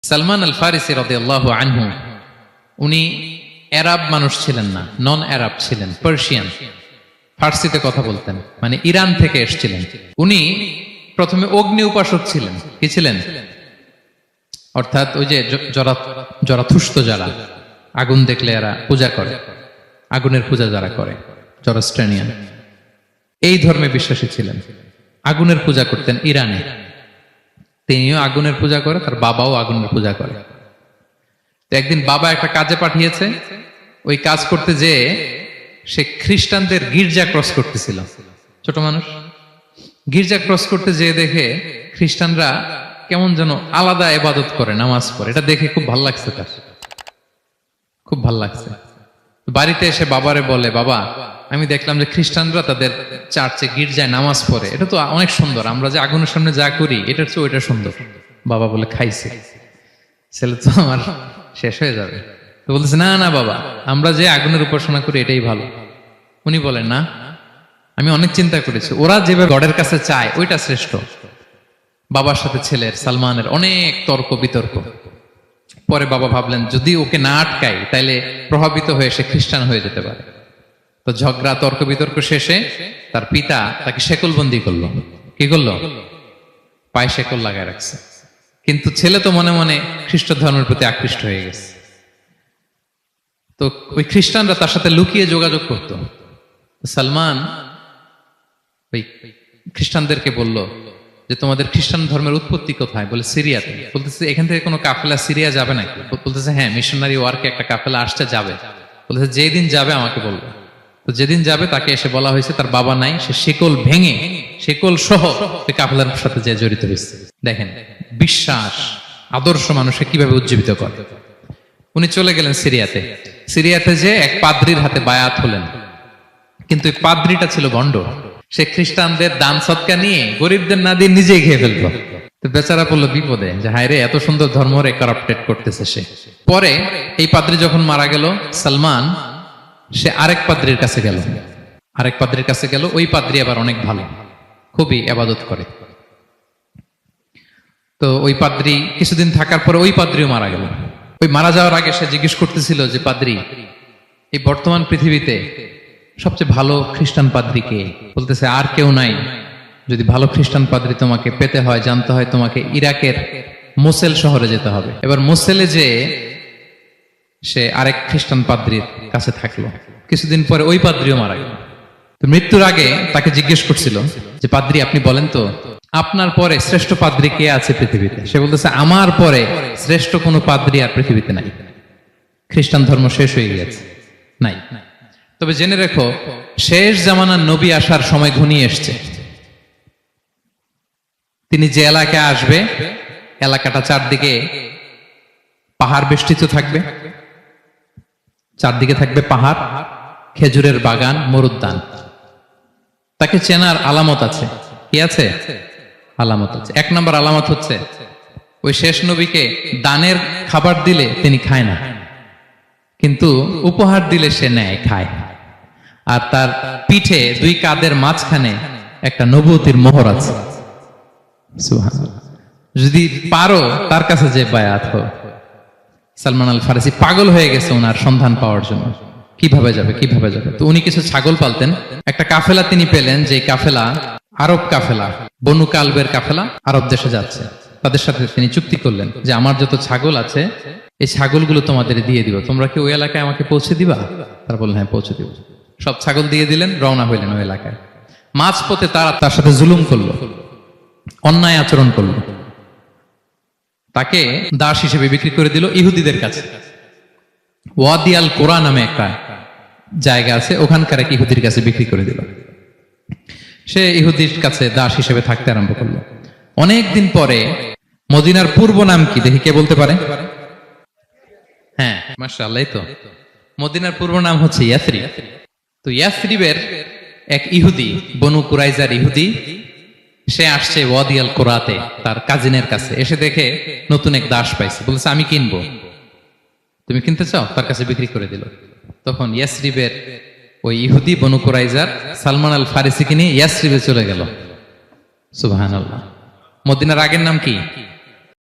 সালমান আল ফারিসি রাদিয়াল্লাহু আনহু উনি আরব মানুষ ছিলেন না, নন আরব ছিলেন, পার্সিয়ান, ফার্সিতে কথা বলতেন, মানে ইরান থেকে এসেছিলেন। উনি প্রথমে অগ্নি উপাসক ছিলেন। কি ছিলেন? অর্থাৎ ওই যে জরাথুস্ত যারা আগুন দেখলে এরা পূজা করে, আগুনের পূজা যারা করে, জরাস্ট্রেনিয়ান, এই ধর্মে বিশ্বাসী ছিলেন। আগুনের পূজা করতেন ইরানে। তিনিও আগুনের পূজা করে, তার বাবাও আগুনের পূজা করে। তো একদিন বাবা একটা কাজে পাঠিয়েছে, ওই কাজ করতে যেয়ে সে খ্রিস্টানদের গির্জা ক্রস করতেছিল। ছোট মানুষ গির্জা ক্রস করতে যেয়ে দেখে খ্রিস্টানরা কেমন যেন আলাদা ইবাদত করে, নামাজ পড়ে। এটা দেখে খুব ভালো লাগছে, তার খুব ভালো লাগছে। বাড়িতে এসে বাবারে বলে, বাবা আমি দেখলাম যে খ্রিস্টানরা তাদের চার্চে গির্জায় নামাজ পড়ে, এটা তো অনেক সুন্দর, আমরা যে আগুনের সামনে যা করি এটার চেয়ে ওইটা সুন্দর। বাবা বলে, খাইছে, ছেলে তো আমার শেষ হয়ে যাবে। তো বলতেছে, না না বাবা, আমরা যে আগুনের উপাসনা করি এটাই ভালো। উনি বলেন, না, আমি অনেক চিন্তা করেছি, ওরা যেভাবে গডের কাছে চায় ওইটা শ্রেষ্ঠ। বাবার সাথে ছেলের, সালমানের অনেক তর্ক বিতর্ক। পরে বাবা ভাবলেন, যদি ওকে না আটকাই তাইলে প্রভাবিত হয়ে সে খ্রিস্টান হয়ে যেতে পারে। তো ঝগড়া তর্ক বিতর্ক শেষে তার পিতা তাকে শেকলবন্দি করলো। কি করলো? পায়ে শেকল লাগায় রাখছে। কিন্তু ছেলে তো মনে মনে খ্রিস্ট ধর্মের প্রতি আকৃষ্ট হয়ে গেছে। তো ওই খ্রিস্টানরা তার সাথে লুকিয়ে যোগাযোগ করত। সালমান ওই খ্রিস্টানদেরকে বলল যে, তোমাদের খ্রিস্টান ধর্মের উৎপত্তি কোথায়? বলে, সিরিয়াতে। বলতেছে, এখান থেকে কোনো কাফেলা সিরিয়া যাবে নাকি? বলতেছে, হ্যাঁ, মিশনারি ওয়ার্কে একটা কাফেলা আসছে, যাবে। বলতেছে, যেদিন যাবে আমাকে বলবে। তো যেদিন যাবে তাকে এসে বলা হয়েছে তার বাবা নাই, সে শিকল ভেঙে, শিকল সহ ওই কাফেলার সাথে যে জড়িত হয়েছে। দেখেন বিশ্বাস, আদর্শ মানুষকে কিভাবে উজ্জীবিত করে। উনি চলে গেলেন সিরিয়াতে। সিরিয়াতে যে এক পাদ্রির হাতে বায়াত হলেন, কিন্তু এই পাদ্রিটা ছিল ভণ্ড। সে খ্রিস্টানদের দান সৎকা নিয়ে গরিবদের না দিয়ে নিজেই খেয়ে ফেলতো। তো বেচারা পড়লো বিপদে, যে হায় রে, এত সুন্দর ধর্ম রে কারাপ্টেড করতেছে সে। পরে এই পাদ্রি যখন মারা গেল, সালমান সে আরেক পাদ্রির কাছে গেল। আরেক পাদ্রির কাছে গেল। ওই পাদ্রি আবার অনেক ভালো, খুবই ইবাদত করে। তো ওই পাদ্রি কিছুদিন থাকার পরে ওই পাদ্রিও মারা গেল। ওই মারা যাওয়ার আগে সে জিজ্ঞেস করতেছিল যে, পাদ্রি, এই বর্তমান পৃথিবীতে সবচেয়ে ভালো খ্রিস্টান পাদ্রি কে? বলতেছে, আর কেউ নাই। যদি ভালো খ্রিস্টান পাদ্রি তোমাকে পেতে হয়, জানতে হয়, তোমাকে ইরাকের মোসেল শহরে যেতে হবে। এবার মোসেলে যে সে আরেক খ্রিস্টান পাদ্রির কাছে থাকলো। কিছুদিন পরে ওই পাদ্রিও মারা গেল। তো মৃত্যুর আগে তাকে জিজ্ঞেস করছিল যে, পাদ্রি আপনি বলেন তো, আপনার পরে শ্রেষ্ঠ পাদ্রি কে আছে পৃথিবীতে? সে বলতেছে, আমার পরে শ্রেষ্ঠ কোনো পাদ্রি আর পৃথিবীতে নাই। খ্রিস্টান ধর্ম শেষ হয়ে গেছে, নাই। তবে জেনে রেখো, শেষ জামানার নবী আসার সময় ঘনিয়ে এসছে। তিনি যে এলাকায় আসবে, এলাকাটা চারদিকে পাহাড় বেষ্টিত থাকবে। চারদিকে থাকবে পাহাড়, খেজুরের বাগান, মরুদ্যান। তাকে চেনার আলামত আছে। কি আছে? আলামত আছে। এক নম্বর আলামত হচ্ছে, ওই শেষ নবীকে দানের খাবার দিলে তিনি খায় না, কিন্তু উপহার দিলে সে নেয়, খায়। আর তার পিঠে দুই কাঁধের মাঝখানে একটা নবুয়তির মোহর আছে। সুবহানাল্লাহ। যদি পারো তার কাছে যে বায়াত হও। সালমান আল ফারিসি পাগল হয়ে গেছে ওনার সন্ধান পাওয়ার জন্য। কিভাবে যাবে, কিভাবে যাবে? তো উনি কিছু ছাগল পালতেন। একটা কাফেলা তিনি পেলেন, যে কাফেলা আরব কাফেলা, বনু কালবের কাফেলা, আরব দেশে যাচ্ছে। তাদের সাথে তিনি চুক্তি করলেন যে, আমার যত ছাগল আছে এই ছাগলগুলো তোমাদের দিয়ে দিব, তোমরা কি ওই এলাকায় আমাকে পৌঁছে দিবা? তারা বললেন, হ্যাঁ, পৌঁছে দিব। সব ছাগল দিয়ে দিলেন, রওনা হইলেন ওই এলাকায়। মাঝপথে তারা তার সাথে জুলুম করলো, অন্যায় আচরণ করলো। তাকে দাস হিসেবে বিক্রি করে দিল ইহুদিদের কাছে। ওয়াদি আল কোরা নামে একটা জায়গা আছে, ওখানকার এক ইহুদির কাছে বিক্রি করে দিল। সে ইহুদির কাছে দাস হিসেবে থাকতে আরম্ভ করলো। অনেকদিন পরে, মদিনার পূর্ব নাম কি দেখি কে বলতে পারে? হ্যাঁ, মাশাআল্লাহ। তো মদিনার পূর্ব নাম হচ্ছে ইয়াসরিব। তো ইয়াসরিবের এক ইহুদি, বনু কুরাইজার ইহুদি, সে আসছে ওয়াদি আল কোরাতে তার কাজিনের কাছে। এসে দেখে নতুন এক দাস পাইছে, বলছে, আমি কিনবো, তুমি কিনতে চাও? তার কাছে বিক্রি করে দিল। তখন ইয়াসরিবের ওই ইহুদি, বনু কুরাইজার, সালমান আল ফারিসিকে নিয়ে ইয়াসরিবে চলে গেল। সুবহানাল্লাহ। মদিনার আগের নাম কি?